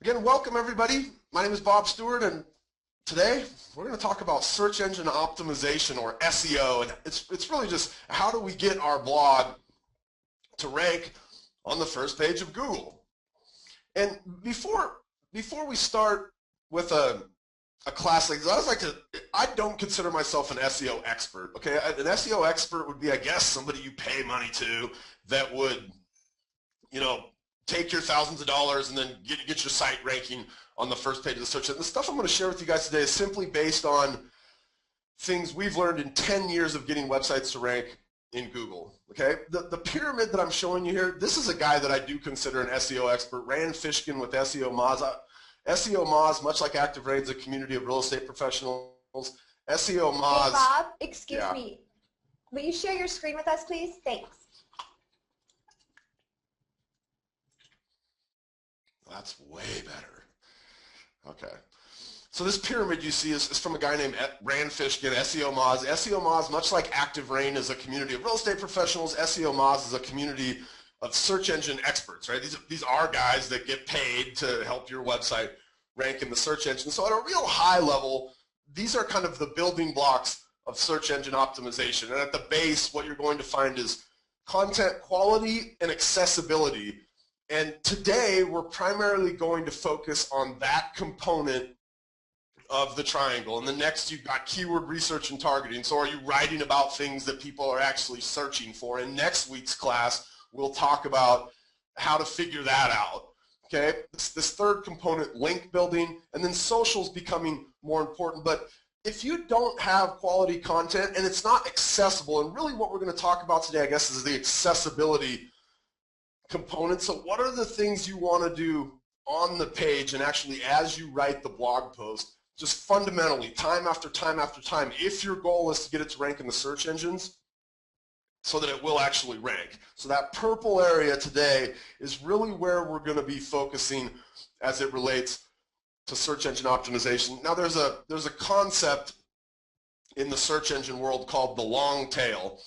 Again, welcome everybody. My name is Bob Stewart, and today we're going to talk about search engine optimization, or SEO, and it's really just how do we get our blog to rank on the first page of Google. And before we start with a classic, I don't consider myself an SEO expert. Okay, an SEO expert would be, I guess, somebody you pay money to that would, take your thousands of dollars and then get your site ranking on the first page of the search engine. The stuff I'm going to share with you guys today is simply based on things we've learned in 10 years of getting websites to rank in Google. Okay, the pyramid that I'm showing you here, this is a guy that I do consider an SEO expert, Rand Fishkin with SEO Moz. SEO Moz, much like Active Rain, is a community of real estate professionals. SEO Moz. Hey Bob, excuse me. Will you share your screen with us, please? Thanks. That's way better. Okay. So this pyramid you see is from a guy named Rand Fishkin, SEO Moz. SEO Moz, much like Active Rain, is a community of real estate professionals. SEO Moz is a community of search engine experts, right? These are guys that get paid to help your website rank in the search engine. So at a real high level, these are kind of the building blocks of search engine optimization. And at the base, what you're going to find is content quality and accessibility. And today, we're primarily going to focus on that component of the triangle. And the next, you've got keyword research and targeting. So are you writing about things that people are actually searching for? In next week's class, we'll talk about how to figure that out. Okay, this third component, link building, and then socials becoming more important. But if you don't have quality content and it's not accessible, and really what we're going to talk about today, I guess, is the accessibility component. So what are the things you want to do on the page and actually as you write the blog post, just fundamentally, time after time after time, if your goal is to get it to rank in the search engines so that it will actually rank. So that purple area today is really where we're going to be focusing as it relates to search engine optimization. Now there's a concept in the search engine world called the long tail,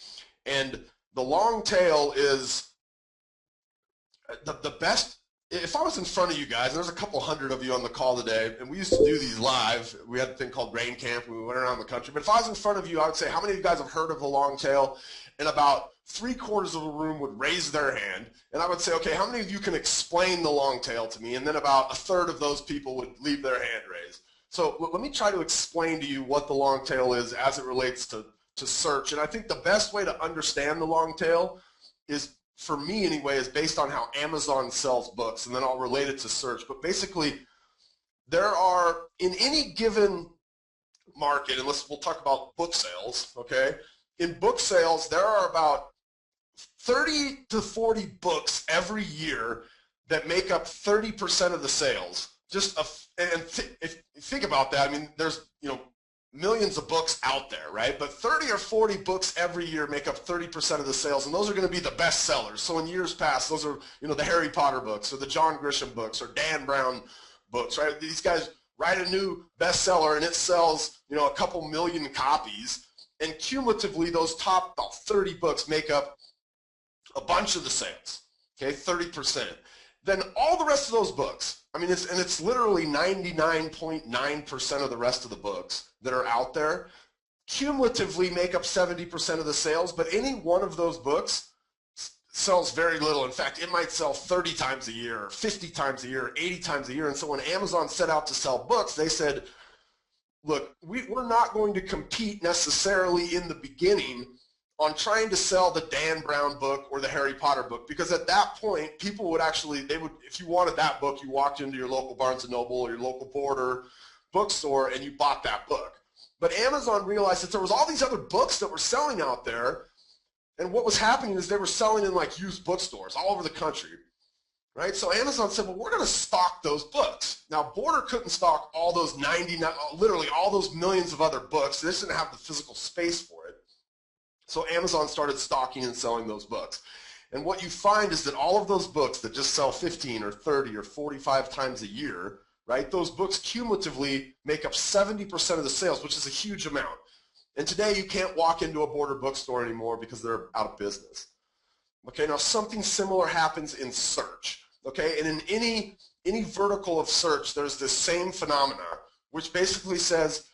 and the long tail is the best. If I was in front of you guys, and there's a couple hundred of you on the call today, and we used to do these live. We had a thing called Rain Camp, and we went around the country. But if I was in front of you, I would say, how many of you guys have heard of the long tail? And about 3/4 of the room would raise their hand. And I would say, okay, how many of you can explain the long tail to me? And then about 1/3 of those people would leave their hand raised. So let me try to explain to you what the long tail is as it relates to search. And I think the best way to understand the long tail is, for me anyway, is based on how Amazon sells books, and then I'll relate it to search. But basically, there are, in any given market, and we'll talk about book sales, okay? In book sales, there are about 30 to 40 books every year that make up 30% of the sales. Think about that. I mean, there's, millions of books out there, right? But 30 or 40 books every year make up 30% of the sales, and those are going to be the best sellers. So in years past, those are, the Harry Potter books or the John Grisham books or Dan Brown books, right? These guys write a new bestseller and it sells, a couple million copies, and cumulatively those top about 30 books make up a bunch of the sales, okay, 30%. Then all the rest of those books, it's literally 99.9% of the rest of the books that are out there, cumulatively make up 70% of the sales, but any one of those books sells very little. In fact, it might sell 30 times a year, or 50 times a year, or 80 times a year. And so when Amazon set out to sell books, they said, look, we're not going to compete necessarily in the beginning on trying to sell the Dan Brown book or the Harry Potter book, because at that point, people would actually, if you wanted that book, you walked into your local Barnes & Noble or your local Border bookstore and you bought that book. But Amazon realized that there was all these other books that were selling out there, and what was happening is they were selling in like used bookstores all over the country, right? So Amazon said, well, we're going to stock those books. Now, Border couldn't stock all those literally all those millions of other books. They just didn't have the physical space for it. So Amazon started stocking and selling those books. And what you find is that all of those books that just sell 15 or 30 or 45 times a year, right, those books cumulatively make up 70% of the sales, which is a huge amount. And today you can't walk into a Border bookstore anymore because they're out of business. Okay, now something similar happens in search. okay? And in any vertical of search, there's this same phenomena, which basically says,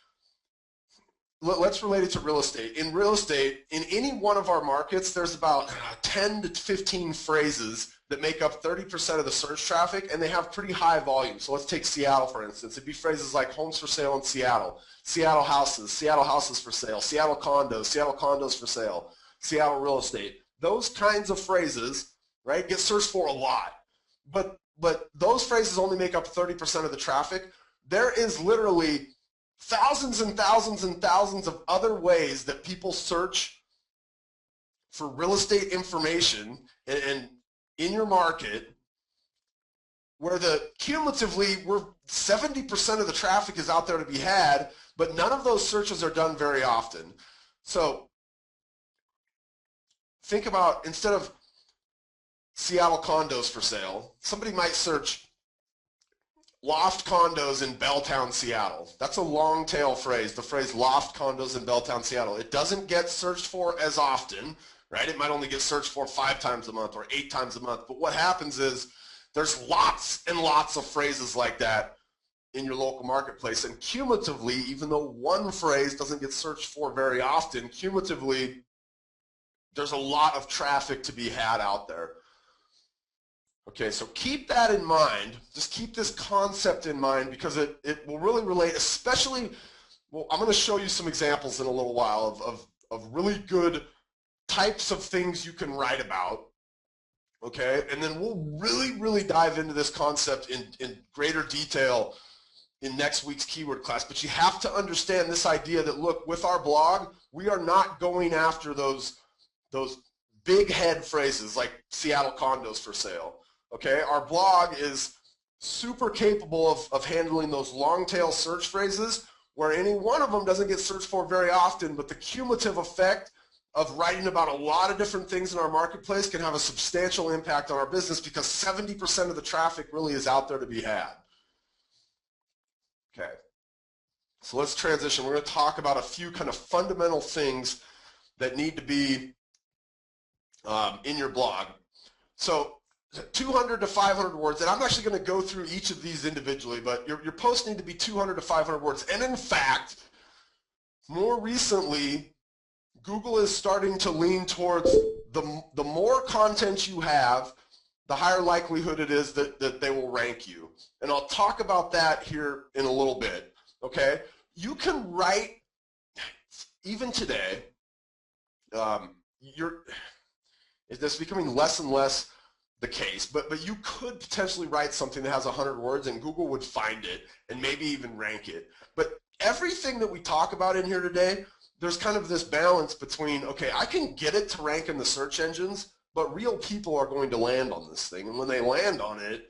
let's relate it to real estate. In real estate, in any one of our markets, there's about 10 to 15 phrases that make up 30% of the search traffic, and they have pretty high volume. So let's take Seattle, for instance. It'd be phrases like homes for sale in Seattle, Seattle houses for sale, Seattle condos for sale, Seattle real estate. Those kinds of phrases, right, get searched for a lot. But those phrases only make up 30% of the traffic. There is literally thousands and thousands and thousands of other ways that people search for real estate information and in your market, where cumulatively we're 70% of the traffic is out there to be had, but none of those searches are done very often. So think about, instead of Seattle condos for sale, somebody might search loft condos in Belltown, Seattle. That's a long tail phrase, the phrase loft condos in Belltown, Seattle. It doesn't get searched for as often, right? It might only get searched for 5 times a month or 8 times a month. But what happens is there's lots and lots of phrases like that in your local marketplace. And cumulatively, even though one phrase doesn't get searched for very often, cumulatively, there's a lot of traffic to be had out there. Okay, so keep that in mind. Just keep this concept in mind, because it will really relate, especially, well, I'm going to show you some examples in a little while of really good types of things you can write about. Okay, and then we'll really dive into this concept in greater detail in next week's keyword class. But you have to understand this idea that, look, with our blog, we are not going after those big head phrases like Seattle condos for sale. Okay, our blog is super capable of handling those long tail search phrases where any one of them doesn't get searched for very often, but the cumulative effect of writing about a lot of different things in our marketplace can have a substantial impact on our business, because 70% of the traffic really is out there to be had. Okay, so let's transition. We're going to talk about a few kind of fundamental things that need to be in your blog. So 200 to 500 words, and I'm actually going to go through each of these individually, but your posts need to be 200 to 500 words. And in fact, more recently, Google is starting to lean towards the more content you have, the higher likelihood it is that they will rank you. And I'll talk about that here in a little bit, okay? You can write, even today, it's becoming less and less the case, but you could potentially write something that has 100 words and Google would find it and maybe even rank it. But everything that we talk about in here today, there's kind of this balance between, okay, I can get it to rank in the search engines, but real people are going to land on this thing. And when they land on it,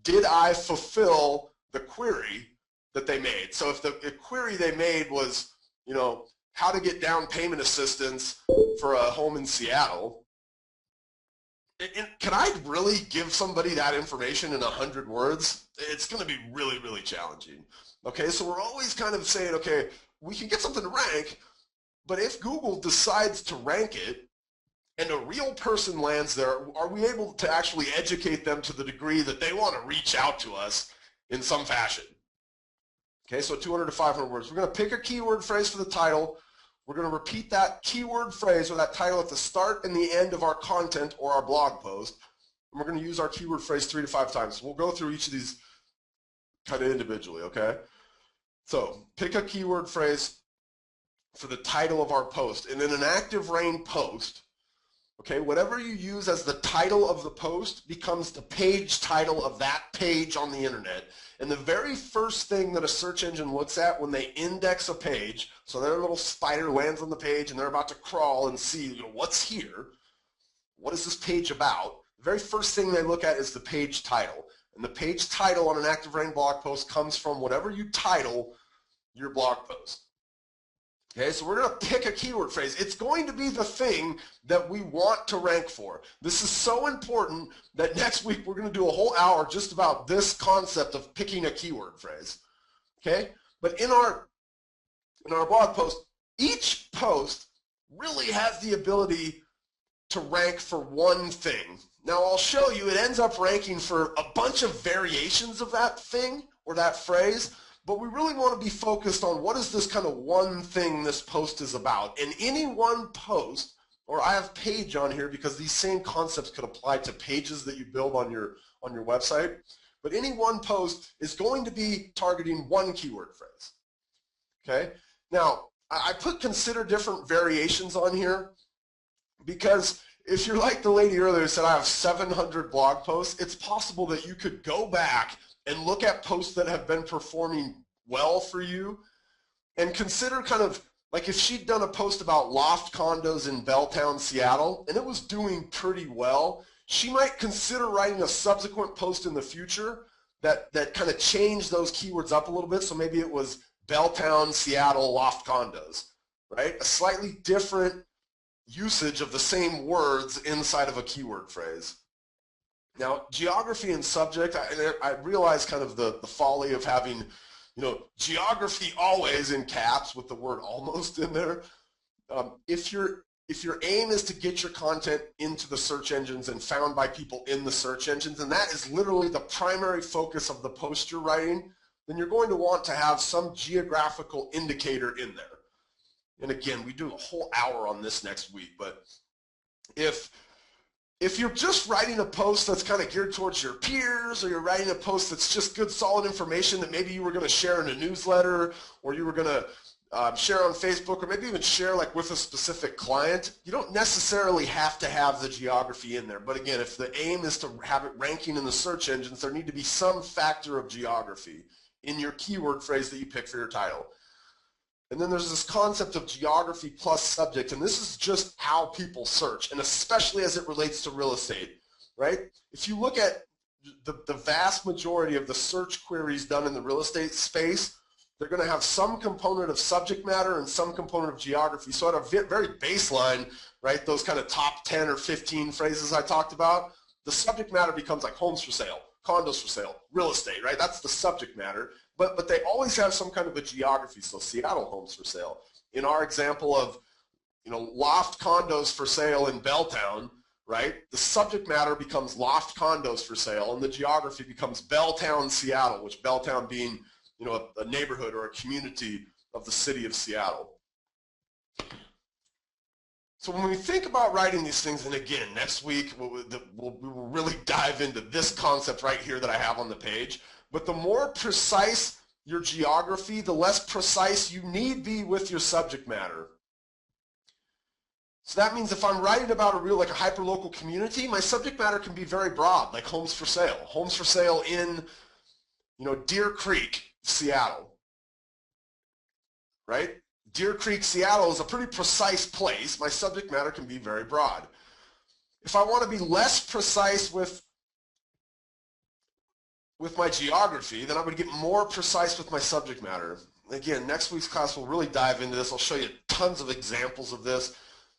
did I fulfill the query that they made? So if the query they made was, you know, how to get down payment assistance for a home in Seattle, can I really give somebody that information in 100 words? It's going to be really challenging. Okay, so we're always kind of saying, okay, we can get something to rank, but if Google decides to rank it and a real person lands there, are we able to actually educate them to the degree that they want to reach out to us in some fashion? Okay, so 200 to 500 words. We're going to pick a keyword phrase for the title. We're going to repeat that keyword phrase or that title at the start and the end of our content or our blog post. And we're going to use our keyword phrase 3 to 5 times. So we'll go through each of these kind of individually, okay? So pick a keyword phrase for the title of our post. And in an Active Rain post, okay, whatever you use as the title of the post becomes the page title of that page on the internet. And the very first thing that a search engine looks at when they index a page, so their little spider lands on the page and they're about to crawl and see, you know, what's here, what is this page about? The very first thing they look at is the page title. And the page title on an Active Rain blog post comes from whatever you title your blog post. Okay, so we're going to pick a keyword phrase. It's going to be the thing that we want to rank for. This is so important that next week we're going to do a whole hour just about this concept of picking a keyword phrase. Okay, but in our blog post, each post really has the ability to rank for one thing. Now I'll show you, it ends up ranking for a bunch of variations of that thing or that phrase, but we really want to be focused on what is this kind of one thing this post is about. In any one post, or I have page on here because these same concepts could apply to pages that you build on your website, but any one post is going to be targeting one keyword phrase. Okay? Now, I put consider different variations on here because if you're like the lady earlier who said I have 700 blog posts, it's possible that you could go back and look at posts that have been performing well for you and consider kind of like if she'd done a post about loft condos in Belltown, Seattle, and it was doing pretty well, she might consider writing a subsequent post in the future that kind of changed those keywords up a little bit. So maybe it was Belltown, Seattle, loft condos, right? A slightly different usage of the same words inside of a keyword phrase. Now, geography and subject, I realize kind of the folly of having, geography always in caps with the word almost in there. If your aim is to get your content into the search engines and found by people in the search engines, and that is literally the primary focus of the post you're writing, then you're going to want to have some geographical indicator in there. And again, we do a whole hour on this next week, but if you're just writing a post that's kind of geared towards your peers, or you're writing a post that's just good, solid information that maybe you were going to share in a newsletter, or you were going to share on Facebook, or maybe even share like with a specific client, you don't necessarily have to have the geography in there. But again, if the aim is to have it ranking in the search engines, there need to be some factor of geography in your keyword phrase that you pick for your title. And then there's this concept of geography plus subject, and this is just how people search, and especially as it relates to real estate, right? If you look at the vast majority of the search queries done in the real estate space, they're going to have some component of subject matter and some component of geography. So at a very baseline, right, those kind of top 10 or 15 phrases I talked about, the subject matter becomes like homes for sale, condos for sale, real estate, right? That's the subject matter. But they always have some kind of a geography. So Seattle homes for sale. In our example of, loft condos for sale in Belltown, right? The subject matter becomes loft condos for sale, and the geography becomes Belltown, Seattle, which Belltown being, a neighborhood or a community of the city of Seattle. So when we think about writing these things, and again, next week we will really dive into this concept right here that I have on the page. But the more precise your geography, the less precise you need be with your subject matter. So that means if I'm writing about a hyperlocal community, my subject matter can be very broad, like homes for sale. Homes for sale in, Deer Creek, Seattle, right? Deer Creek, Seattle is a pretty precise place. My subject matter can be very broad. If I want to be less precise with my geography, then I'm going to get more precise with my subject matter. Again, next week's class will really dive into this. I'll show you tons of examples of this.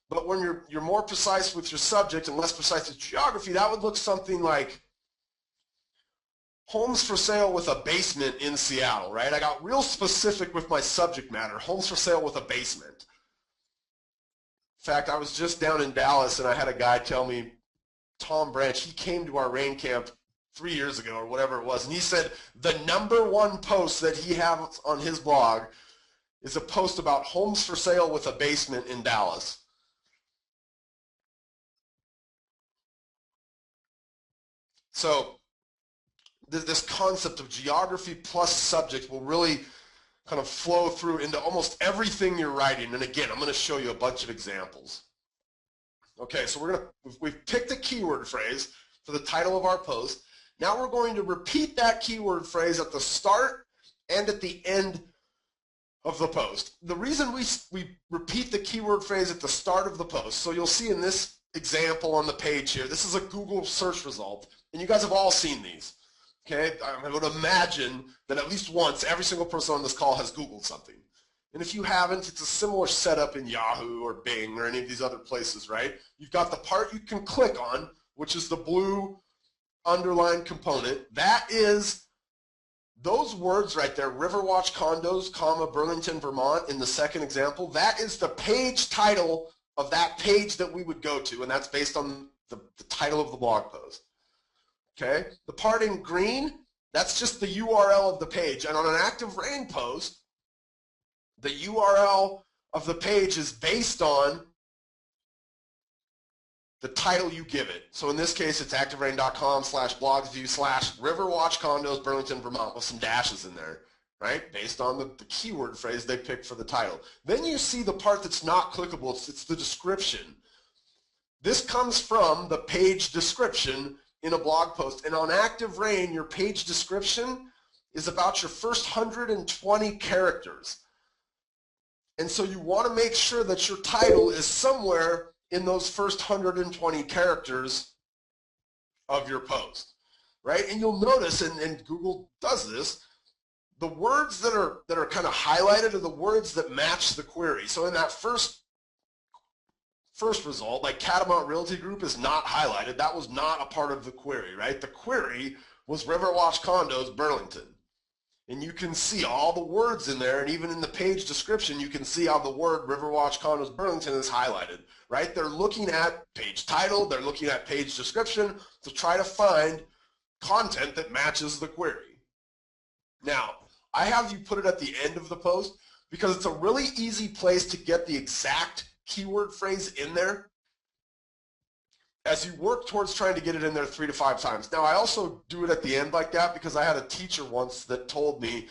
But when you're more precise with your subject and less precise with geography, that would look something like homes for sale with a basement in Seattle, right? I got real specific with my subject matter, homes for sale with a basement. In fact, I was just down in Dallas and I had a guy tell me, Tom Branch, he came to our rain camp 3 years ago or whatever it was, and he said the #1 post that he has on his blog is a post about homes for sale with a basement in Dallas. So this concept of geography plus subject will really kind of flow through into almost everything you're writing. And again, I'm going to show you a bunch of examples. Okay, so we've picked a keyword phrase for the title of our post. Now we're going to repeat that keyword phrase at the start and at the end of the post. The reason we repeat the keyword phrase at the start of the post, so you'll see in this example on the page here, this is a Google search result, and you guys have all seen these. Okay, I would imagine that at least once every single person on this call has Googled something. And if you haven't, it's a similar setup in Yahoo or Bing or any of these other places, right? You've got the part you can click on, which is the blue underlined component. That is those words right there, Riverwatch Condos, comma, Burlington, Vermont, in the second example. That is the page title of that page that we would go to, and that's based on the title of the blog post. Okay, the part in green, that's just the URL of the page. And on an Active Rain post, the URL of the page is based on the title you give it. So in this case, it's activerain.com/blogsview/Riverwatch Condos, Burlington, Vermont, with some dashes in there, right? Based on the keyword phrase they picked for the title. Then you see the part that's not clickable. It's the description. This comes from the page description in a blog post. And on Active Rain, your page description is about your first 120 characters. And so you want to make sure that your title is somewhere in those first 120 characters of your post, right? And you'll notice, and Google does this, the words that are kind of highlighted are the words that match the query. So in that first result, like Catamount Realty Group is not highlighted. That was not a part of the query, right? The query was Riverwatch Condos, Burlington. And you can see all the words in there, and even in the page description, you can see how the word Riverwatch Condos, Burlington is highlighted, right? They're looking at page title, they're looking at page description to try to find content that matches the query. Now, I have you put it at the end of the post because it's a really easy place to get the exact keyword phrase in there as you work towards trying to get it in there 3 to 5 times. Now, I also do it at the end like that because I had a teacher once that told me,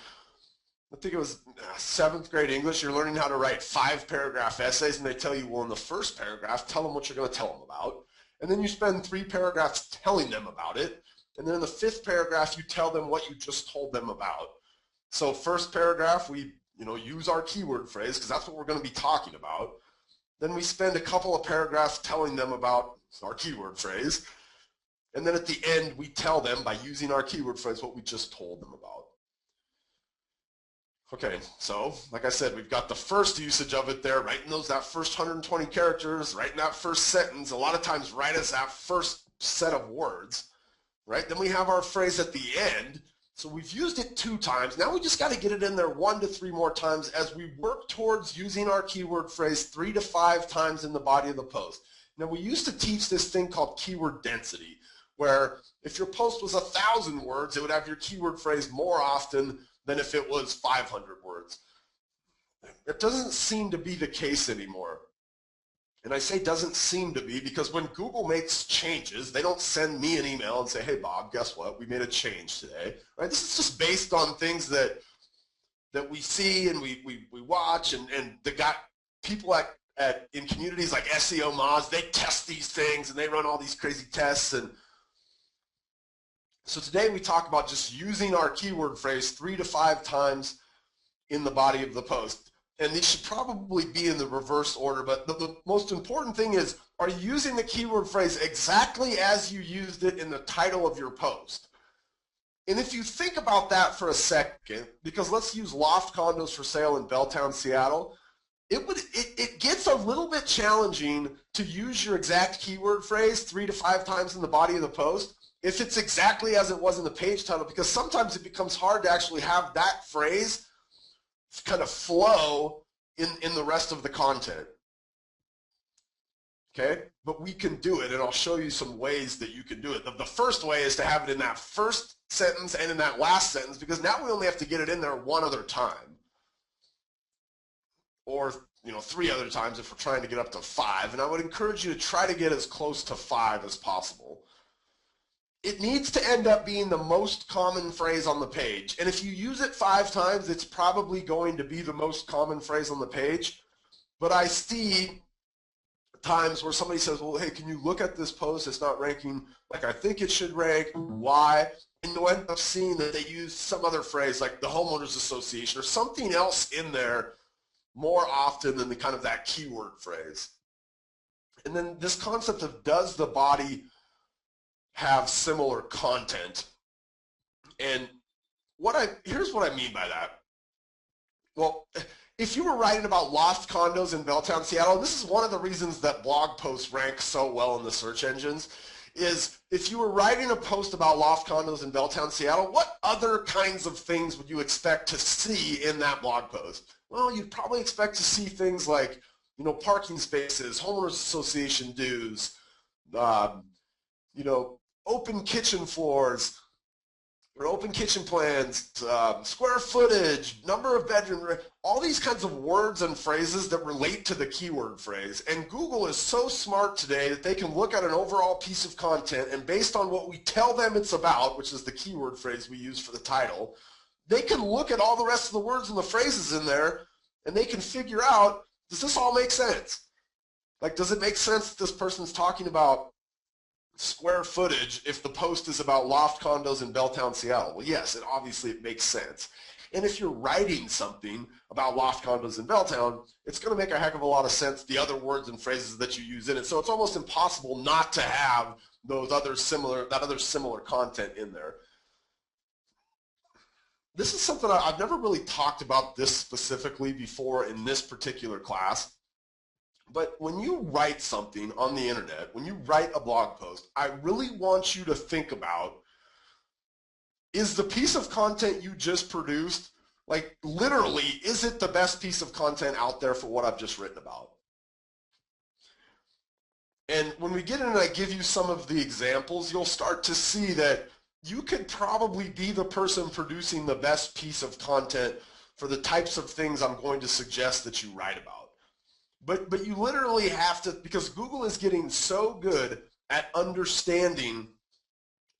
I think it was 7th grade English, you're learning how to write 5-paragraph essays, and they tell you, well, in the first paragraph, tell them what you're going to tell them about. And then you spend 3 paragraphs telling them about it. And then in the 5th paragraph, you tell them what you just told them about. So first paragraph, we use our keyword phrase because that's what we're going to be talking about. Then we spend a couple of paragraphs telling them about our keyword phrase. And then at the end, we tell them by using our keyword phrase what we just told them about. Okay, so like I said, we've got the first usage of it there, right in that first 120 characters, right in that first sentence, a lot of times right as that first set of words, right? Then we have our phrase at the end. So we've used it 2 times. Now we just got to get it in there 1 to 3 more times as we work towards using our keyword phrase 3 to 5 times in the body of the post. Now we used to teach this thing called keyword density, where if your post was 1,000 words, it would have your keyword phrase more often than if it was 500 words. It doesn't seem to be the case anymore. And I say doesn't seem to be because when Google makes changes, they don't send me an email and say, hey, Bob, guess what? We made a change today. Right? This is just based on things that we see and we watch, and they got people in communities like SEO Moz, they test these things and they run all these crazy tests. And so today we talk about just using our keyword phrase 3 to 5 times in the body of the post. And these should probably be in the reverse order, but the most important thing is, are you using the keyword phrase exactly as you used it in the title of your post? And if you think about that for a second, because let's use loft condos for sale in Belltown, Seattle, it gets a little bit challenging to use your exact keyword phrase 3 to 5 times in the body of the post if it's exactly as it was in the page title, because sometimes it becomes hard to actually have that phrase kind of flow in the rest of the content. Okay, but we can do it, and I'll show you some ways that you can do it. The first way is to have it in that first sentence and in that last sentence, because now we only have to get it in there 1 other time, or 3 other times if we're trying to get up to 5. And I would encourage you to try to get as close to 5 as possible. It needs to end up being the most common phrase on the page. And if you use it 5 times, it's probably going to be the most common phrase on the page. But I see times where somebody says, well, hey, can you look at this post? It's not ranking like I think it should rank. Why? And you'll end up seeing that they use some other phrase like the homeowners association or something else in there more often than the kind of that keyword phrase. And then this concept of does the body have similar content? And here's what I mean by that. Well, if you were writing about loft condos in Belltown, Seattle, and this is one of the reasons that blog posts rank so well in the search engines, is if you were writing a post about loft condos in Belltown, Seattle, what other kinds of things would you expect to see in that blog post? Well, you'd probably expect to see things like, parking spaces, homeowners association dues, you know, open kitchen floors, or open kitchen plans, square footage, number of bedrooms, all these kinds of words and phrases that relate to the keyword phrase. And Google is so smart today that they can look at an overall piece of content, and based on what we tell them it's about, which is the keyword phrase we use for the title, they can look at all the rest of the words and the phrases in there, and they can figure out, does this all make sense? Like, does it make sense that this person's talking about square footage if the post is about loft condos in Belltown, Seattle? Well, yes, obviously it makes sense. And if you're writing something about loft condos in Belltown, it's going to make a heck of a lot of sense, the other words and phrases that you use in it. So it's almost impossible not to have that other similar content in there. This is something I've never really talked about this specifically before in this particular class. But when you write something on the internet, when you write a blog post, I really want you to think about, is the piece of content you just produced, like literally, is it the best piece of content out there for what I've just written about? And when we get in and I give you some of the examples, you'll start to see that you could probably be the person producing the best piece of content for the types of things I'm going to suggest that you write about. But you literally have to, because Google is getting so good at understanding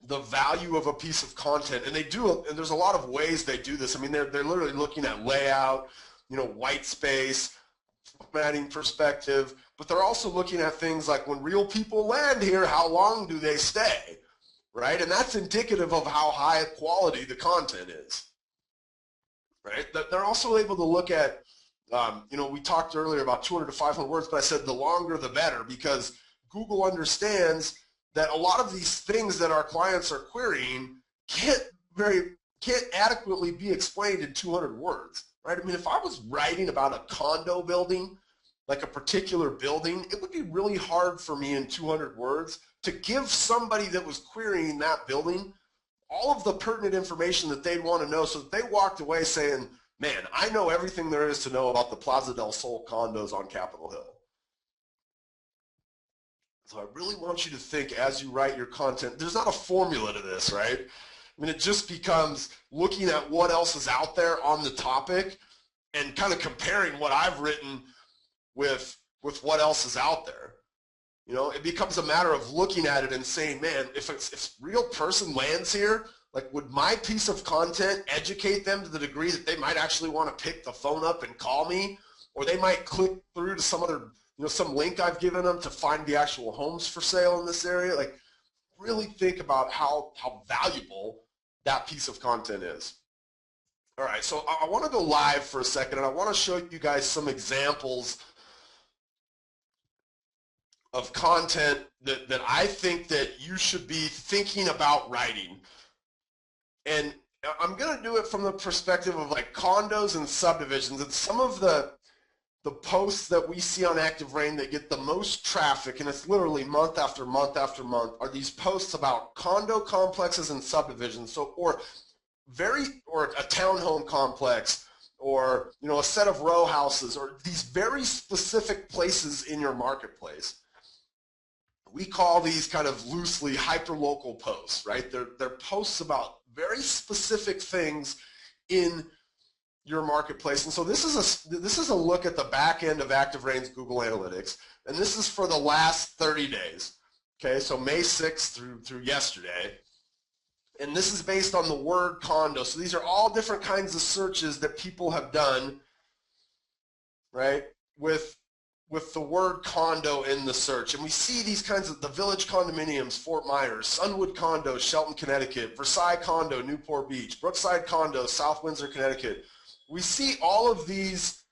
the value of a piece of content, and they do, and there's a lot of ways they do this. I mean, they're literally looking at layout, you know, white space, formatting perspective, but they're also looking at things like, when real people land here, how long do they stay, right? And that's indicative of how high quality the content is, right? They're also able to look at, you know, we talked earlier about 200 to 500 words, but I said the longer the better, because Google understands that a lot of these things that our clients are querying can't adequately be explained in 200 words, right? I mean, if I was writing about a condo building, like a particular building, it would be really hard for me in 200 words to give somebody that was querying that building all of the pertinent information that they'd want to know, so that they walked away saying, man, I know everything there is to know about the Plaza del Sol condos on Capitol Hill. So I really want you to think as you write your content, there's not a formula to this, right? I mean, it just becomes looking at what else is out there on the topic and kind of comparing what I've written with what else is out there. You know, it becomes a matter of looking at it and saying, man, if a real person lands here, like, would my piece of content educate them to the degree that they might actually want to pick the phone up and call me, or they might click through to some other, you know, some link I've given them to find the actual homes for sale in this area? Like, really think about how valuable that piece of content is. All right, so I want to go live for a second, and I want to show you guys some examples of content that I think that you should be thinking about writing. And I'm going to do it from the perspective of like condos and subdivisions. And some of the posts that we see on Active Rain that get the most traffic, and it's literally month after month after month, are these posts about condo complexes and subdivisions. So, or a townhome complex, or, you know, a set of row houses, or these very specific places in your marketplace. We call these kind of loosely hyperlocal posts, right? They're posts about very specific things in your marketplace. And so this is a look at the back end of Active Rain's Google Analytics, and this is for the last 30 days. Okay, so May 6th through yesterday. And this is based on the word condo. So these are all different kinds of searches that people have done, right, with the word condo in the search. And we see these kinds of, the Village Condominiums, Fort Myers, Sunwood Condos, Shelton, Connecticut, Versailles Condo, Newport Beach, Brookside Condo, South Windsor, Connecticut. We see all of these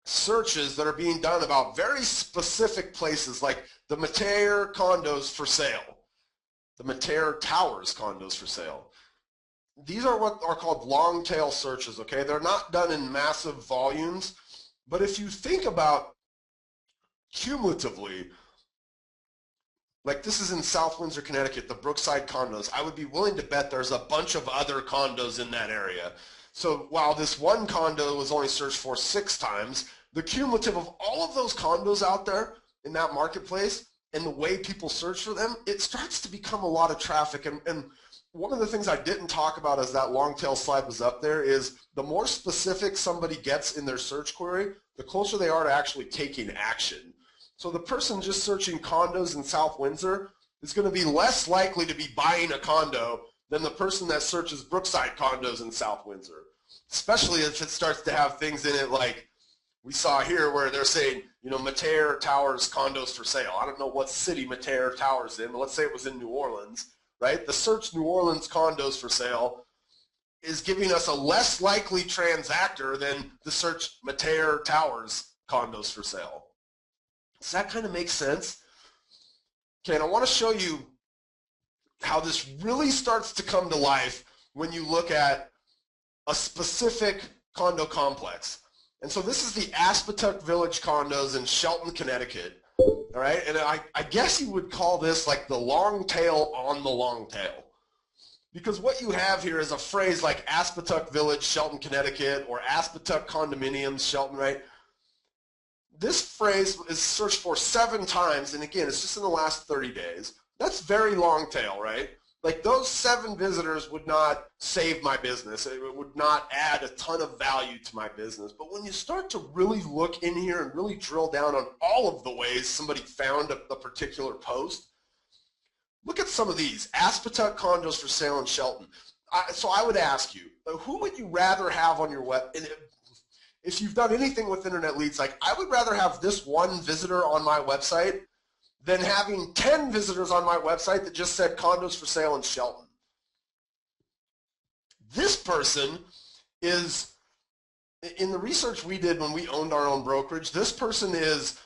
searches that are being done about very specific places, like the Meteor condos for sale, the Meteor Towers condos for sale. These are what are called long tail searches, okay? They're not done in massive volumes. But if you think about cumulatively, like this is in South Windsor, Connecticut, the Brookside condos, I would be willing to bet there's a bunch of other condos in that area. So while this one condo was only searched for 6 times, the cumulative of all of those condos out there in that marketplace and the way people search for them, it starts to become a lot of traffic. And one of the things I didn't talk about as that long tail slide was up there is the more specific somebody gets in their search query, the closer they are to actually taking action. So the person just searching condos in South Windsor is going to be less likely to be buying a condo than the person that searches Brookside condos in South Windsor, especially if it starts to have things in it like we saw here where they're saying, you know, Meteor Towers condos for sale. I don't know what city Meteor Towers in, but let's say it was in New Orleans, right? The search New Orleans condos for sale is giving us a less likely transactor than the search Meteor Towers condos for sale. Does that kind of make sense? Okay, and I want to show you how this really starts to come to life when you look at a specific condo complex. And so this is the Aspetuck Village condos in Shelton, Connecticut. All right, and I guess you would call this like the long tail on the long tail. Because what you have here is a phrase like Aspetuck Village, Shelton, Connecticut, or Aspetuck Condominiums, Shelton, right? This phrase is searched for 7 times, and again, it's just in the last 30 days. That's very long tail, right? Like those 7 visitors would not save my business. It would not add a ton of value to my business. But when you start to really look in here and really drill down on all of the ways somebody found a particular post, look at some of these. Aspetuck condos for sale in Shelton. So I would ask you, who would you rather have on your web? And if you've done anything with internet leads, like I would rather have this one visitor on my website than having 10 visitors on my website that just said condos for sale in Shelton. This person is, in the research we did when we owned our own brokerage, this person is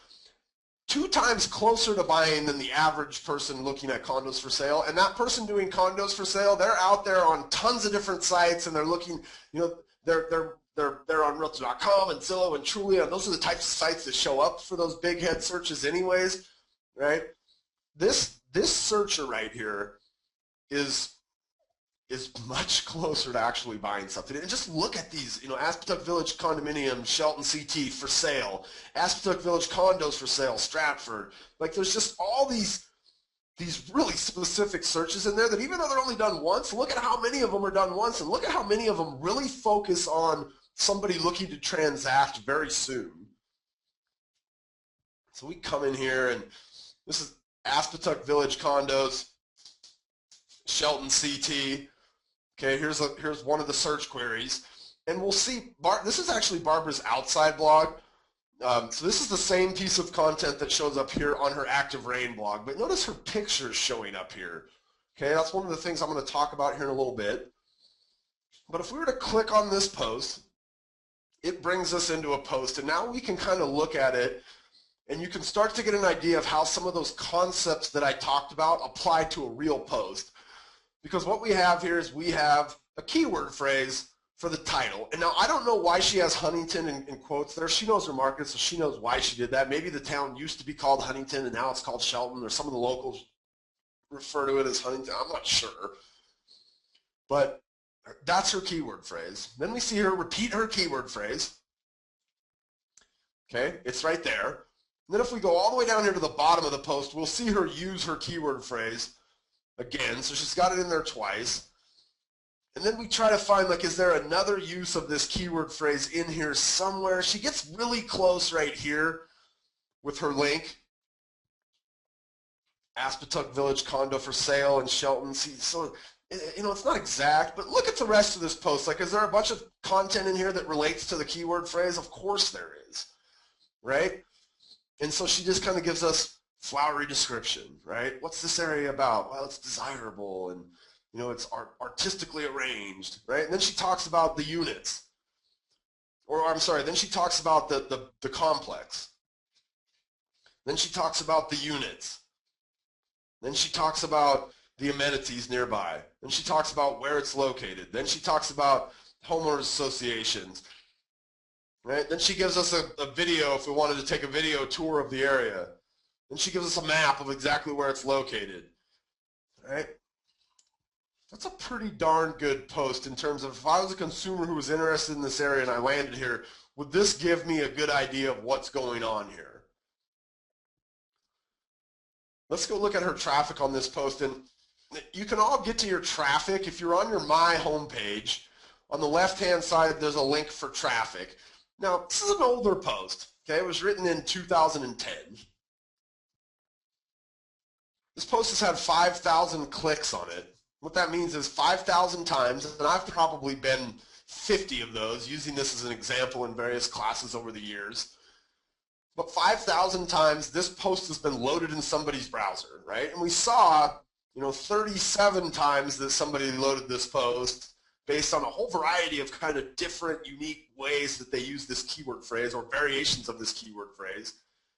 2 times closer to buying than the average person looking at condos for sale. And that person doing condos for sale, they're out there on tons of different sites and they're looking, you know, they're on Realtor.com and Zillow and Trulia, and those are the types of sites that show up for those big head searches anyways. Right? This searcher right here is much closer to actually buying something. And just look at these, you know, Aspetuck Village Condominium, Shelton CT for sale, Aspetuck Village Condos for sale, Stratford. Like there's just all these really specific searches in there that even though they're only done once, look at how many of them are done once and look at how many of them really focus on somebody looking to transact very soon. So we come in here and this is Aspetuck Village condos, Shelton CT. Okay, here's one of the search queries, and we'll see. This is actually Barbara's outside blog. So this is the same piece of content that shows up here on her Active Rain blog, but notice her pictures showing up here. Okay, that's one of the things I'm going to talk about here in a little bit. But if we were to click on this post, it brings us into a post, and now we can kind of look at it. And you can start to get an idea of how some of those concepts that I talked about apply to a real post. Because what we have here is we have a keyword phrase for the title. And now I don't know why she has Huntington in quotes there. She knows her market, so she knows why she did that. Maybe the town used to be called Huntington and now it's called Shelton, or some of the locals refer to it as Huntington. I'm not sure. But that's her keyword phrase. Then we see her repeat her keyword phrase. Okay, it's right there. And then if we go all the way down here to the bottom of the post, we'll see her use her keyword phrase again. So she's got it in there twice. And then we try to find, like, is there another use of this keyword phrase in here somewhere? She gets really close right here with her link. Aspetuck Village condo for sale in Shelton. See, so, you know, it's not exact, but look at the rest of this post. Like, is there a bunch of content in here that relates to the keyword phrase? Of course there is, right? And so she just kind of gives us flowery description, right? What's this area about? Well, it's desirable and, you know, it's artistically arranged, right? And then she talks about the units. Or, I'm sorry, then she talks about the complex. Then she talks about the units. Then she talks about the amenities nearby. Then she talks about where it's located. Then she talks about homeowners associations. Right? Then she gives us a video if we wanted to take a video tour of the area. Then she gives us a map of exactly where it's located. Right? That's a pretty darn good post in terms of if I was a consumer who was interested in this area and I landed here, would this give me a good idea of what's going on here? let's go look at her traffic on this post. And you can all get to your traffic. If you're on your My homepage, on the left-hand side, there's a link for traffic. Now, this is an older post. Okay, it was written in 2010. This post has had 5,000 clicks on it. What that means is 5,000 times, and I've probably been 50 of those, using this as an example in various classes over the years. But 5,000 times this post has been loaded in somebody's browser, right? And we saw, 37 times that somebody loaded this post based on a whole variety of kind of different, unique ways that they use this keyword phrase or variations of this keyword phrase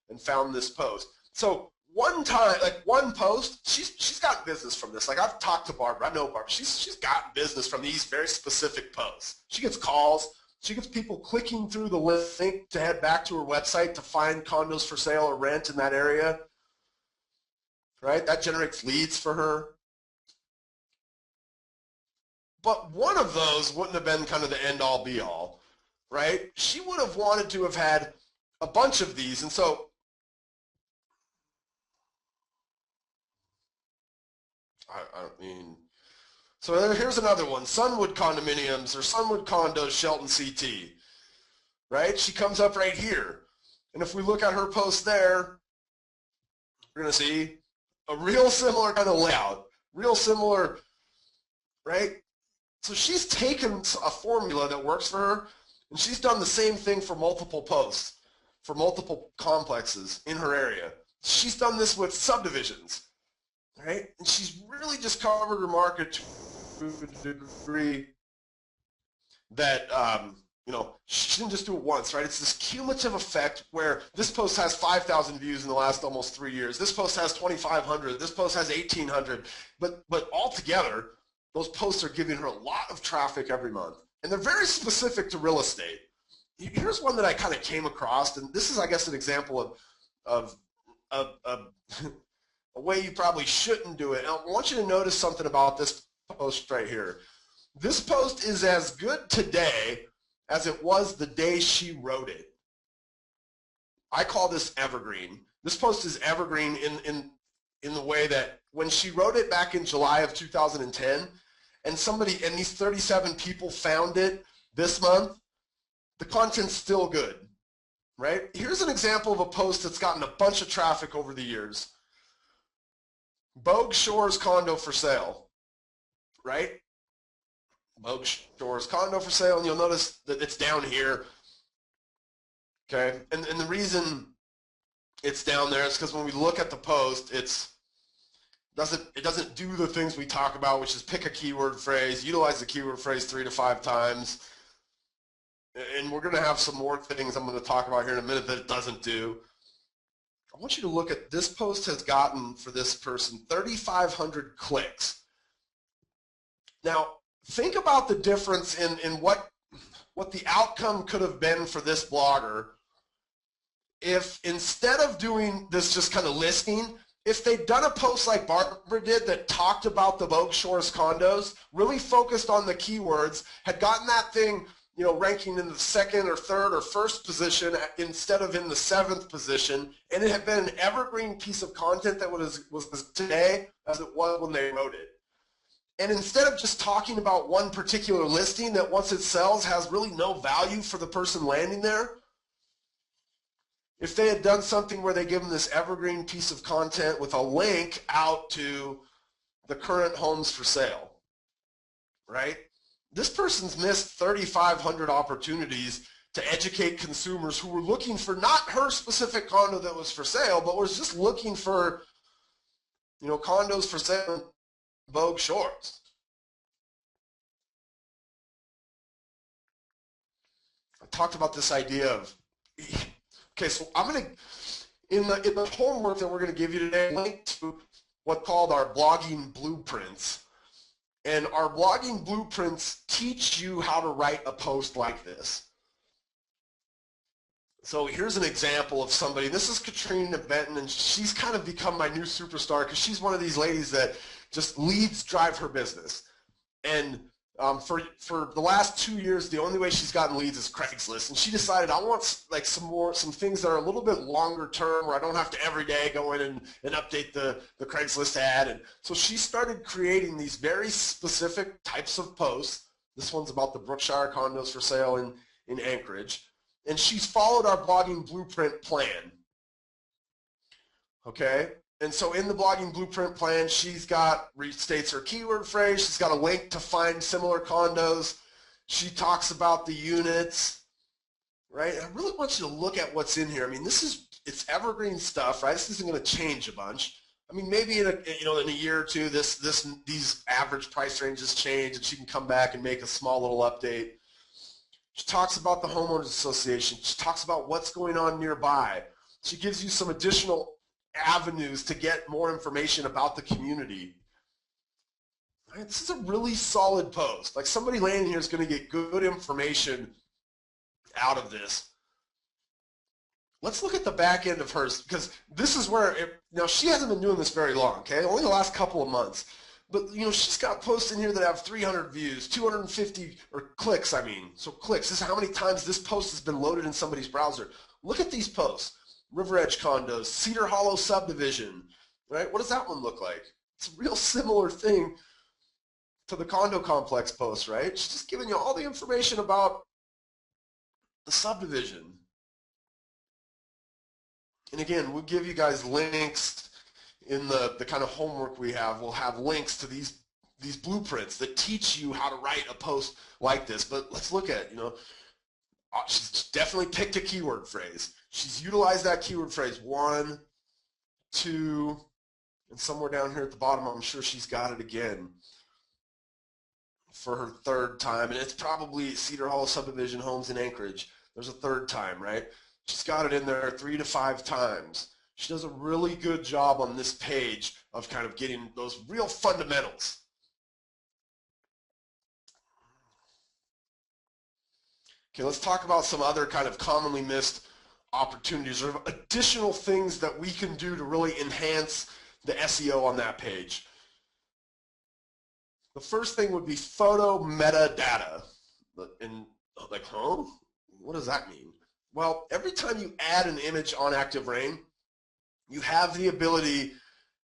and found this post. So one time, like one post, she's gotten business from this. Like I've talked to Barbara, I know Barbara, she's gotten business from these very specific posts. She gets calls, she gets people clicking through the link to head back to her website to find condos for sale or rent in that area, right? That generates leads for her. But one of those wouldn't have been kind of the end-all be-all, right? She would have wanted to have had a bunch of these, and so so here's another one, Sunwood Condominiums or Sunwood Condos, Shelton CT, right? She comes up right here. And if we look at her post there, we're going to see a real similar kind of layout, real similar, right? So she's taken a formula that works for her, and she's done the same thing for multiple posts, for multiple complexes in her area. She's done this with subdivisions. Right? And she's really just covered her market to a degree that, she didn't just do it once, right? It's this cumulative effect where this post has 5,000 views in the last almost 3 years. This post has 2,500. This post has 1,800. But altogether, those posts are giving her a lot of traffic every month. And they're very specific to real estate. Here's one that I kind of came across, and this is, I guess, an example of a way you probably shouldn't do it. And I want you to notice something about this post right here. This post is as good today as it was the day she wrote it. I call this evergreen. This post is evergreen in the way that when she wrote it back in July of 2010, and these 37 people found it this month, the content's still good, right? Here's an example of a post that's gotten a bunch of traffic over the years. Bogue Shores condo for sale, right? Bogue Shores condo for sale, and you'll notice that it's down here, okay? And the reason it's down there is because when we look at the post, it doesn't do the things we talk about, which is pick a keyword phrase, utilize the keyword phrase 3 to 5 times, and we're going to have some more things I'm going to talk about here in a minute that it doesn't do. I want you to look at this post has gotten for this person 3,500 clicks. Now, think about the difference in what the outcome could have been for this blogger if instead of doing this just kind of listing, if they'd done a post like Barbara did that talked about the Bogue Shores condos, really focused on the keywords, had gotten that thing ranking in the 2nd or 3rd or 1st position instead of in the 7th position, and it had been an evergreen piece of content that was today as it was when they wrote it. And instead of just talking about one particular listing that once it sells has really no value for the person landing there, if they had done something where they give them this evergreen piece of content with a link out to the current homes for sale, right? This person's missed 3,500 opportunities to educate consumers who were looking for not her specific condo that was for sale, but was just looking for, condos for sale in Bogue Shores. I talked about this idea of, okay, so I'm going to, in the homework that we're going to give you today, link to what's called our blogging blueprints. And our blogging blueprints teach you how to write a post like this. So here's an example of somebody. This is Katrina Benton, and she's kind of become my new superstar because she's one of these ladies that just leads drive her business. And For the last 2 years, the only way she's gotten leads is Craigslist, and she decided I want like some things that are a little bit longer term, where I don't have to every day go in and update the Craigslist ad. And so she started creating these very specific types of posts. This one's about the Brookshire condos for sale in Anchorage, and she's followed our blogging blueprint plan. Okay. And so in the blogging blueprint plan, she's got, restates her keyword phrase. She's got a link to find similar condos. She talks about the units, right? And I really want you to look at what's in here. I mean, it's evergreen stuff, right? This isn't going to change a bunch. I mean, maybe in a year or two, these average price ranges change, and she can come back and make a small little update. She talks about the homeowners association. She talks about what's going on nearby. She gives you some additional avenues to get more information about the community. Right, this is a really solid post. Like, somebody landing here is going to get good information out of this. Let's look at the back end of hers, because this is where now she hasn't been doing this very long, okay? Only the last couple of months. But she's got posts in here that have 300 views, 250 or clicks, I mean. So clicks, this is how many times this post has been loaded in somebody's browser. Look at these posts. River Edge condos, Cedar Hollow subdivision, right? What does that one look like? It's a real similar thing to the condo complex post, right? She's just giving you all the information about the subdivision. And again, we'll give you guys links in the kind of homework we have. We'll have links to these blueprints that teach you how to write a post like this. But let's look at, she's definitely picked a keyword phrase. She's utilized that keyword phrase 1, 2, and somewhere down here at the bottom, I'm sure she's got it again for her 3rd time. And it's probably Cedar Hollow subdivision homes in Anchorage. There's a 3rd time, right? She's got it in there 3 to 5 times. She does a really good job on this page of kind of getting those real fundamentals. Okay, let's talk about some other kind of commonly missed opportunities or additional things that we can do to really enhance the SEO on that page. The first thing would be photo metadata. And like, huh? What does that mean? Well, every time you add an image on ActiveRain, you have the ability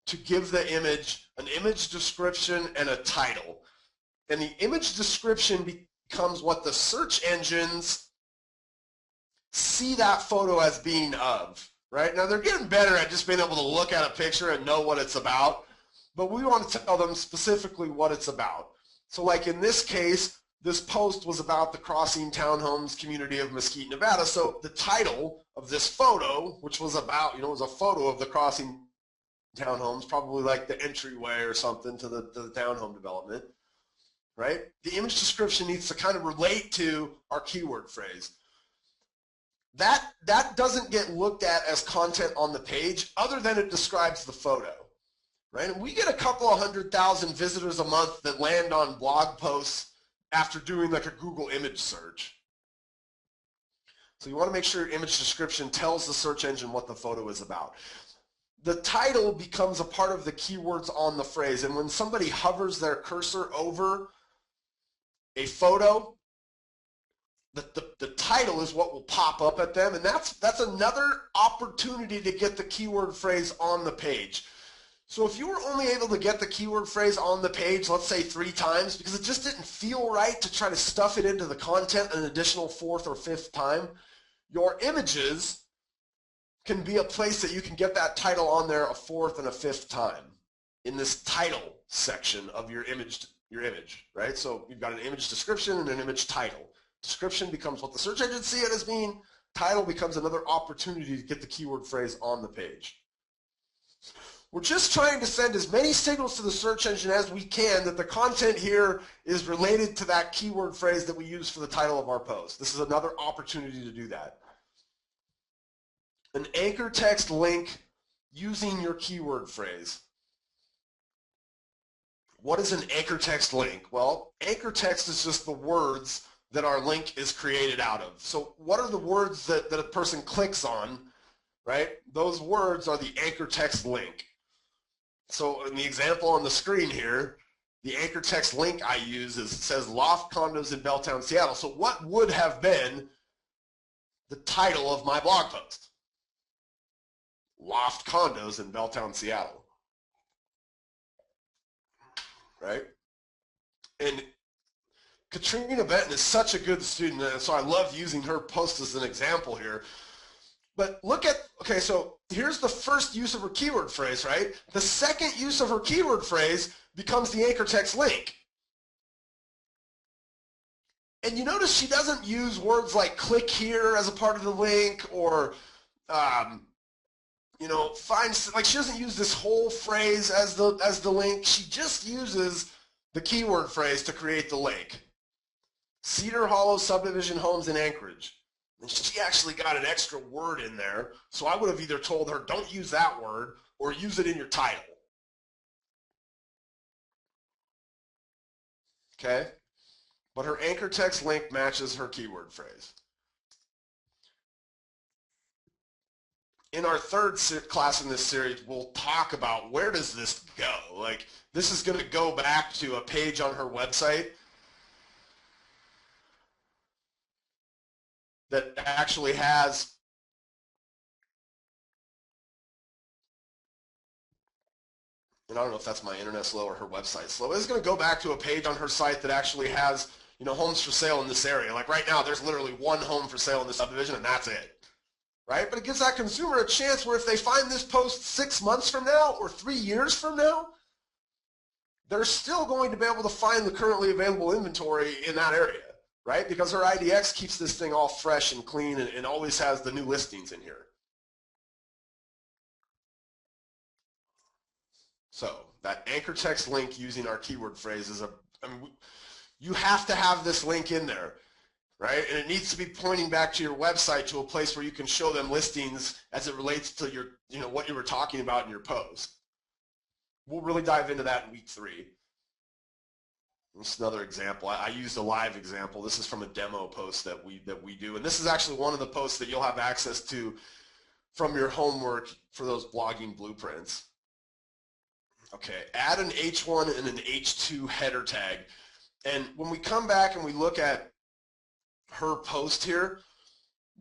to give the image an image description and a title. And the image description becomes what the search engines see that photo as being of, right? Now, they're getting better at just being able to look at a picture and know what it's about, but we want to tell them specifically what it's about. So like in this case, this post was about the Crossing Townhomes community of Mesquite, Nevada. So the title of this photo, which was about, was a photo of the Crossing Townhomes, probably like the entryway or something to the townhome development, right? The image description needs to kind of relate to our keyword phrase. That doesn't get looked at as content on the page other than it describes the photo, right? And we get a couple of 100,000 visitors a month that land on blog posts after doing like a Google image search. So you want to make sure your image description tells the search engine what the photo is about. The title becomes a part of the keywords on the phrase, and when somebody hovers their cursor over a photo, the title is what will pop up at them, and that's another opportunity to get the keyword phrase on the page. So if you were only able to get the keyword phrase on the page, let's say 3 times, because it just didn't feel right to try to stuff it into the content an additional 4th or 5th time, your images can be a place that you can get that title on there a 4th and a 5th time in this title section of your image, right? So you've got an image description and an image title. Description becomes what the search engines see it as being. Title becomes another opportunity to get the keyword phrase on the page. We're just trying to send as many signals to the search engine as we can that the content here is related to that keyword phrase that we use for the title of our post. This is another opportunity to do that. An anchor text link using your keyword phrase. What is an anchor text link? Well, anchor text is just the words that our link is created out of. So what are the words that a person clicks on, right? Those words are the anchor text link. So in the example on the screen here, the anchor text link I use says Loft Condos in Belltown, Seattle. So what would have been the title of my blog post? Loft Condos in Belltown, Seattle. Right? And Katrina Benton is such a good student, and so I love using her post as an example here. But look at, okay, so here's the first use of her keyword phrase, right? The second use of her keyword phrase becomes the anchor text link. And you notice she doesn't use words like click here as a part of the link, or you know, like she doesn't use this whole phrase as the link. She just uses the keyword phrase to create the link. Cedar Hollow Subdivision Homes in Anchorage. And she actually got an extra word in there, so I would have either told her don't use that word or use it in your title. Okay? But her anchor text link matches her keyword phrase. In our third class in this series, we'll talk about where does this go. Like, this is going to go back to a page on her website that actually has and I don't know if that's my internet slow or her website slow. It's going to go back to a page on her site that actually has, you know, homes for sale in this area. Like right now, there's literally one home for sale in this subdivision, and that's it. Right? But it gives that consumer a chance where if they find this post 6 months from now or 3 years from now, they're still going to be able to find the currently available inventory in that area, right? Because her IDX keeps this thing all fresh and clean and always has the new listings in here. So that anchor text link using our keyword phrase is you have to have this link in there, right? And it needs to be pointing back to your website, to a place where you can show them listings as it relates to your, you know, what you were talking about in your post. We'll really dive into that in week 3. This is another example. I used a live example. This is from a demo post that we do, and this is actually one of the posts that you'll have access to from your homework for those blogging blueprints. Okay, add an H1 and an H2 header tag. And when we come back and we look at her post here,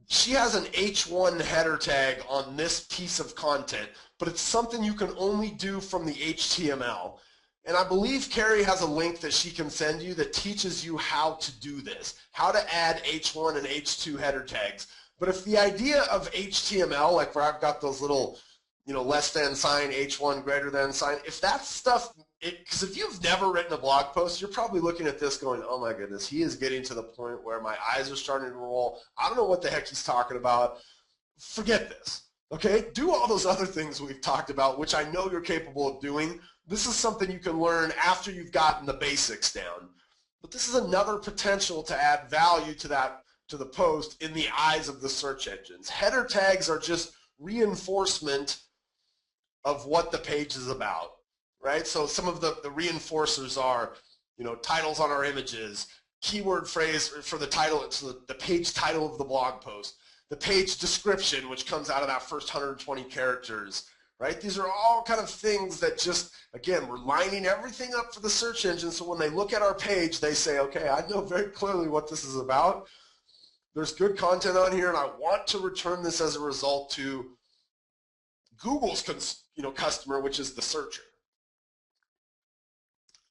she has an H1 header tag on this piece of content, but it's something you can only do from the HTML. And I believe Carrie has a link that she can send you that teaches you how to do this, how to add H1 and H2 header tags. But if the idea of HTML, like where I've got those little, you know, less than sign, H1 greater than sign, if that stuff, because if you've never written a blog post, you're probably looking at this going, oh my goodness, he is getting to the point where my eyes are starting to roll. I don't know what the heck he's talking about. Forget this, okay? Do all those other things we've talked about, which I know you're capable of doing. This is something you can learn after you've gotten the basics down. But this is another potential to add value to the post in the eyes of the search engines. Header tags are just reinforcement of what the page is about, right? So some of the reinforcers are, you know, titles on our images, keyword phrase for the title, it's the page title of the blog post, the page description, which comes out of that first 120 characters, right? These are all kind of things that just, again, we're lining everything up for the search engine, so when they look at our page, they say, okay, I know very clearly what this is about. There's good content on here, and I want to return this as a result to Google's customer, which is the searcher.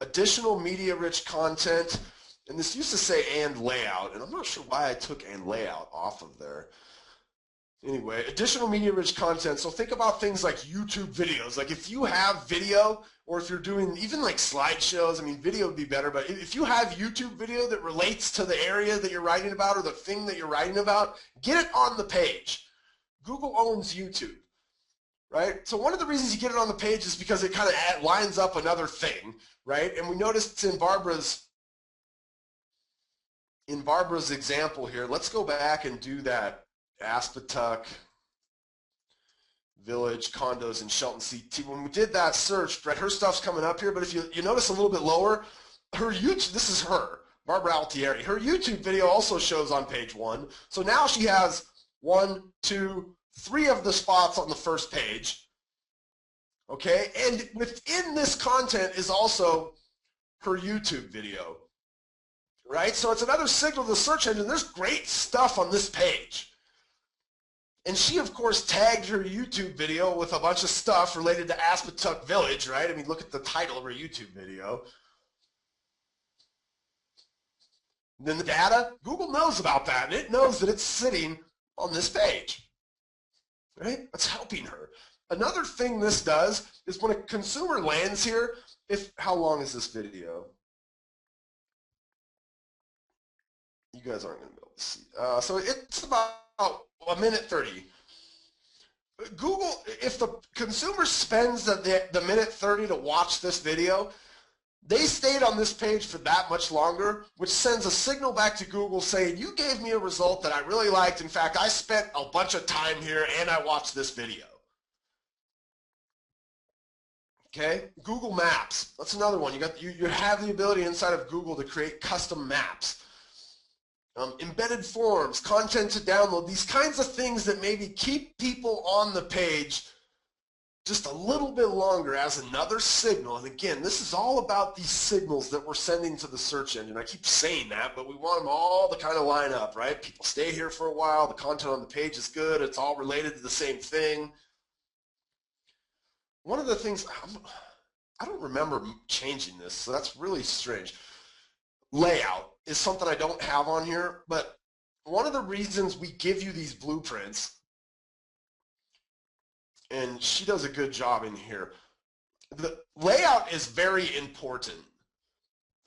Additional media-rich content, and this used to say and layout, and I'm not sure why I took and layout off of there. Anyway, additional media-rich content, so think about things like YouTube videos. Like if you have video, or if you're doing even like slideshows, I mean video would be better, but if you have YouTube video that relates to the area that you're writing about or the thing that you're writing about, get it on the page. Google owns YouTube. Right? So one of the reasons you get it on the page is because it kind of lines up another thing, right? And we noticed in Barbara's example here. Let's go back and do that Aspetuck Village condos in Shelton CT. When we did that search, right, her stuff's coming up here, but if you notice a little bit lower, her YouTube, this is her, Barbara Altieri. Her YouTube video also shows on page 1. So now she has 1, 2, 3 of the spots on the first page, okay? And within this content is also her YouTube video, right? So it's another signal to the search engine. There's great stuff on this page. And she, of course, tagged her YouTube video with a bunch of stuff related to Aspetuck Village, right? I mean, look at the title of her YouTube video. And then the data, Google knows about that, and it knows that it's sitting on this page, right? That's helping her. Another thing this does is when a consumer lands here, how long is this video? You guys aren't going to be able to see. So it's about a minute 30. Google, if the consumer spends the minute 30 to watch this video, they stayed on this page for that much longer, which sends a signal back to Google saying, you gave me a result that I really liked. In fact, I spent a bunch of time here and I watched this video. Okay, Google Maps. That's another one. You have the ability inside of Google to create custom maps. Embedded forms, content to download, these kinds of things that maybe keep people on the page just a little bit longer as another signal. And again, this is all about these signals that we're sending to the search engine. I keep saying that, but we want them all to kind of line up, right? People stay here for a while. The content on the page is good. It's all related to the same thing. One of the things, I don't remember changing this, so that's really strange. Layout is something I don't have on here, but one of the reasons we give you these blueprints, and she does a good job in here, the layout is very important,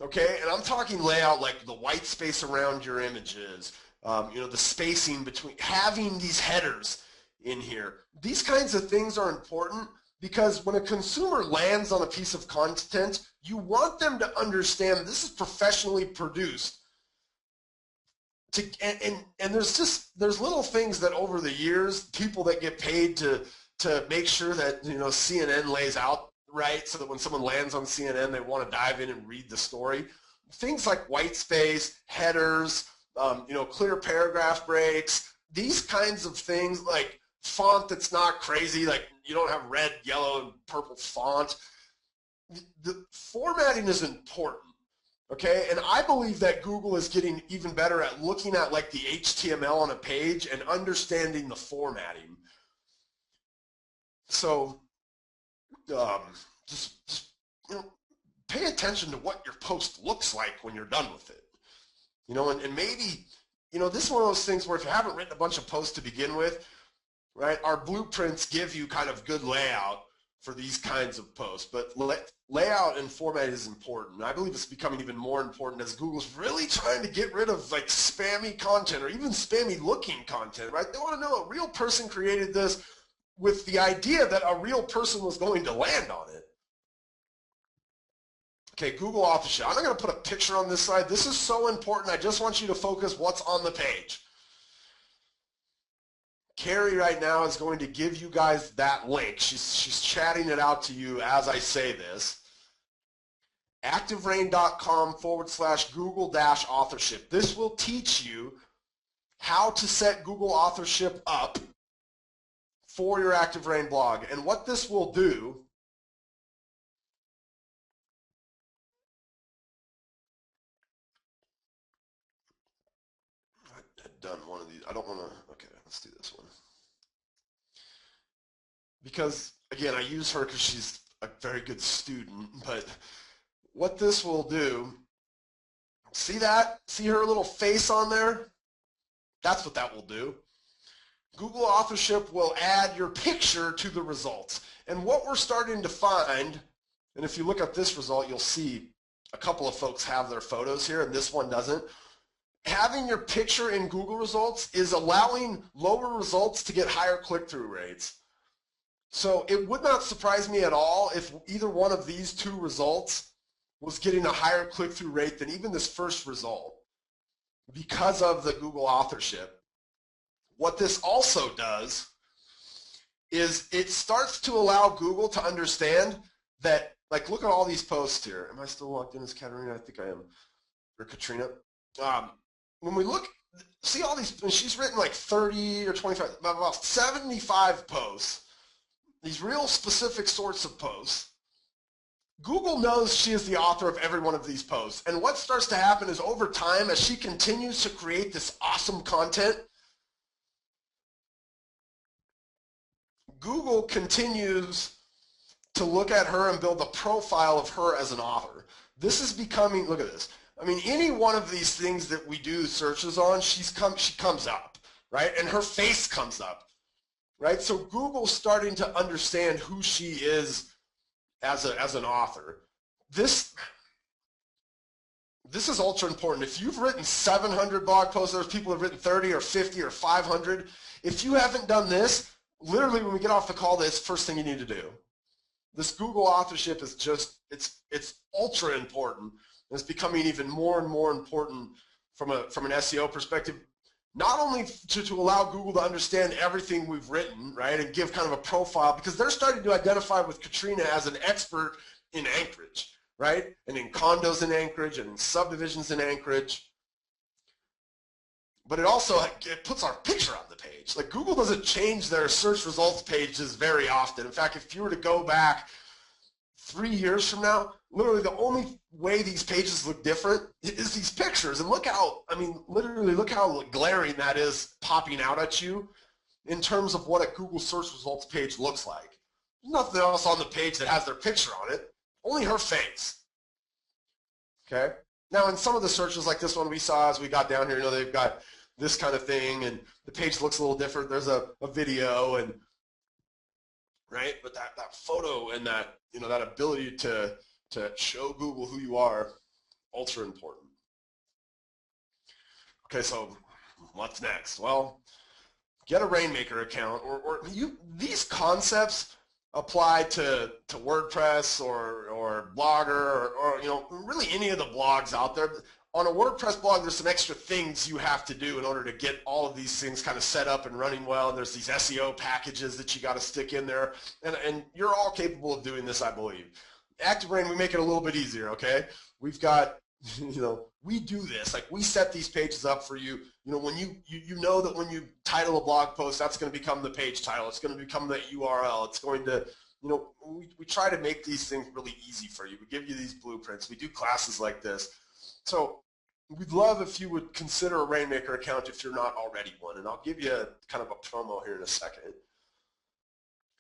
okay? And I'm talking layout like the white space around your images, the spacing between, having these headers in here. These kinds of things are important because when a consumer lands on a piece of content, you want them to understand this is professionally produced. And there's little things that over the years, people that get paid to make sure that CNN lays out right so that when someone lands on CNN, they want to dive in and read the story. Things like white space, headers, clear paragraph breaks, these kinds of things, like font that's not crazy, like you don't have red, yellow, and purple font. The formatting is important, okay? And I believe that Google is getting even better at looking at like the HTML on a page and understanding the So just pay attention to what your post looks like when you're done with it. And maybe, this is one of those things where if you haven't written a bunch of posts to begin with, right, our blueprints give you kind of good layout for these kinds of posts. But layout and format is important. I believe it's becoming even more important as Google's really trying to get rid of like spammy content or even spammy looking content, right? They want to know a real person created this with the idea that a real person was going to land on it. Okay, Google Authorship. I'm not going to put a picture on this slide. This is so important. I just want you to focus what's on the page. Carrie right now is going to give you guys that link. She's chatting it out to you as I say this. ActiveRain.com/Google-authorship. This will teach you how to set Google authorship up for your ActiveRain blog. And what this will do I've done one of these. I don't want to, okay, let's do this one. Because, again, I use her because she's a very good student, but what this will do, see that? See her little face on there? That's what that will do. Google Authorship will add your picture to the results. And what we're starting to find, and if you look at this result, you'll see a couple of folks have their photos here, and this one doesn't. Having your picture in Google results is allowing lower results to get higher click-through rates. So it would not surprise me at all if either one of these two results was getting a higher click-through rate than even this first result because of the Google authorship. What this also does is it starts to allow Google to understand that, like, look at all these posts here. Am I still logged in as Katerina? I think I am. Or Katrina. When we look, see all these, she's written like 30 or 25, about 75 posts, these real specific sorts of posts. Google knows she is the author of every one of these posts. And what starts to happen is over time, as she continues to create this awesome content, Google continues to look at her and build a profile of her as an author. This is becoming, look at this. I mean, any one of these things that we do searches on, she comes up, right? And her face comes up, right? So Google's starting to understand who she is as an author. This is ultra important. If you've written 700 blog posts, there's people who have written 30 or 50 or 500. If you haven't done this, literally when we get off the call, this first thing you need to do. This Google authorship is just, it's ultra important. It's becoming even more and more important from an SEO perspective, not only to allow Google to understand everything we've written, right, and give kind of a profile, because they're starting to identify with Katrina as an expert in Anchorage, right, and in condos in Anchorage and in subdivisions in Anchorage. But it also, it puts our picture on the page. Like, Google doesn't change their search results pages very often. In fact, if you were to go back 3 years from now, literally the only way these pages look different is these pictures. And look how, I mean, literally look how glaring that is popping out at you in terms of what a Google search results page looks like. There's nothing else on the page that has their picture on it, only her face. Okay? Now, in some of the searches like this one we saw as we got down here, you know, they've got this kind of thing, and the page looks a little different. There's a video, and right, but that photo and that, you know, that ability to show Google who you are, ultra important. Okay, so what's next? Well, get a Rainmaker account, or these concepts apply to WordPress or Blogger or you know, really any of the blogs out there. On a WordPress blog, there's some extra things you have to do in order to get all of these things kind of set up and running well, and there's these SEO packages that you got to stick in there, and you're all capable of doing this, I believe. ActiveRain, we make it a little bit easier, okay? We've got, you know, we do this. Like, we set these pages up for you. You know, when you know that when you title a blog post, that's going to become the page title. It's going to become the URL. It's going to, you know, we try to make these things really easy for you. We give you these blueprints. We do classes like this. So we'd love if you would consider a Rainmaker account if you're not already one, and I'll give you kind of a promo here in a second.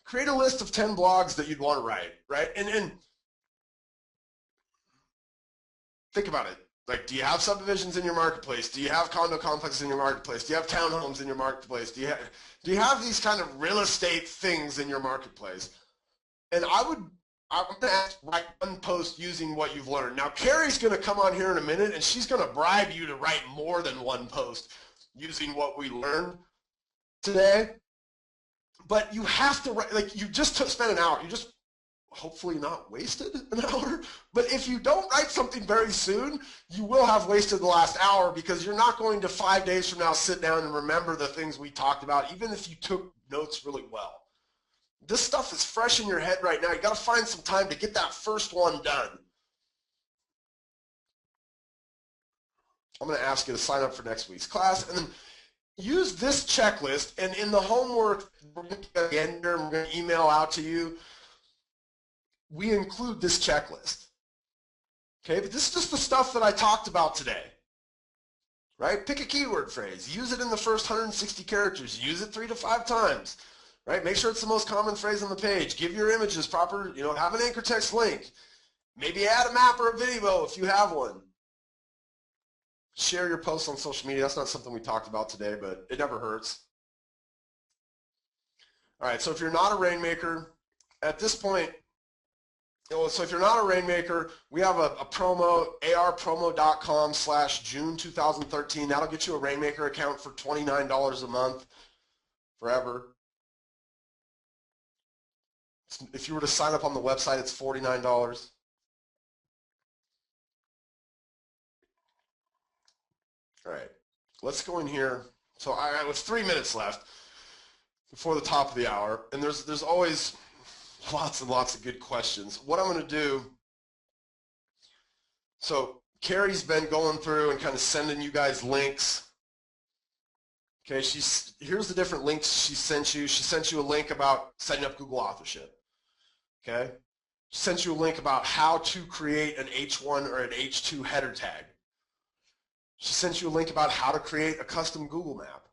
Create a list of 10 blogs that you'd want to write, right? And think about it. Like, do you have subdivisions in your marketplace? Do you have condo complexes in your marketplace? Do you have townhomes in your marketplace? Do you have these kind of real estate things in your marketplace? And I'm going to ask, write one post using what you've learned. Now, Carrie's going to come on here in a minute, and she's going to bribe you to write more than one post using what we learned today. But you have to write, like, you just spent an hour. You just hopefully not wasted an hour. But if you don't write something very soon, you will have wasted the last hour, because you're not going to 5 days from now sit down and remember the things we talked about, even if you took notes really well. This stuff is fresh in your head right now. You got to find some time to get that first one done. I'm going to ask you to sign up for next week's class, and then use this checklist. And in the homework we're going to get and we're going to email out to you, we include this checklist. Okay, but this is just the stuff that I talked about today. Right? Pick a keyword phrase. Use it in the first 160 characters. Use it 3 to 5 times. Right? Make sure it's the most common phrase on the page. Give your images proper, you know, have an anchor text link. Maybe add a map or a video if you have one. Share your posts on social media. That's not something we talked about today, but it never hurts. All right, so if you're not a Rainmaker, at this point, so if you're not a Rainmaker, we have a promo, arpromo.com/June2013. That'll get you a Rainmaker account for $29 a month forever. If you were to sign up on the website, it's $49. All right, let's go in here. So I with 3 minutes left before the top of the hour, and there's always lots and lots of good questions. What I'm going to do, so Carrie's been going through and kind of sending you guys links. Okay, here's the different links she sent you. She sent you a link about setting up Google authorship. Okay, Sent you a link about how to create an H1 or an H2 header tag. She sent you a link about how to create a custom Google map.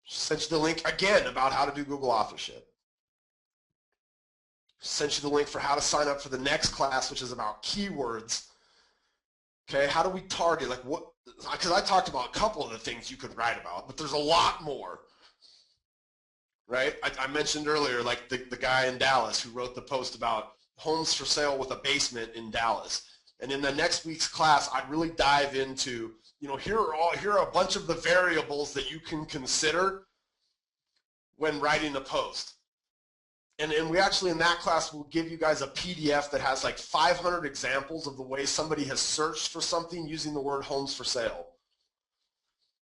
She sent you the link again about how to do Google authorship. She sent you the link for how to sign up for the next class, which is about keywords. Okay, how do we target, like what, because I talked about a couple of the things you could write about, but there's a lot more. Right? I mentioned earlier, like the guy in Dallas who wrote the post about homes for sale with a basement in Dallas. And in the next week's class, I'd really dive into, you know, here are a bunch of the variables that you can consider when writing a post. And we actually, in that class, will give you guys a PDF that has like 500 examples of the way somebody has searched for something using the word homes for sale.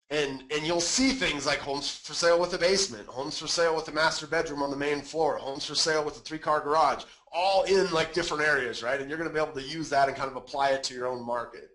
And you'll see things like homes for sale with a basement, homes for sale with a master bedroom on the main floor, homes for sale with a 3-car garage, all in like different areas, right? And you're going to be able to use that and kind of apply it to your own market.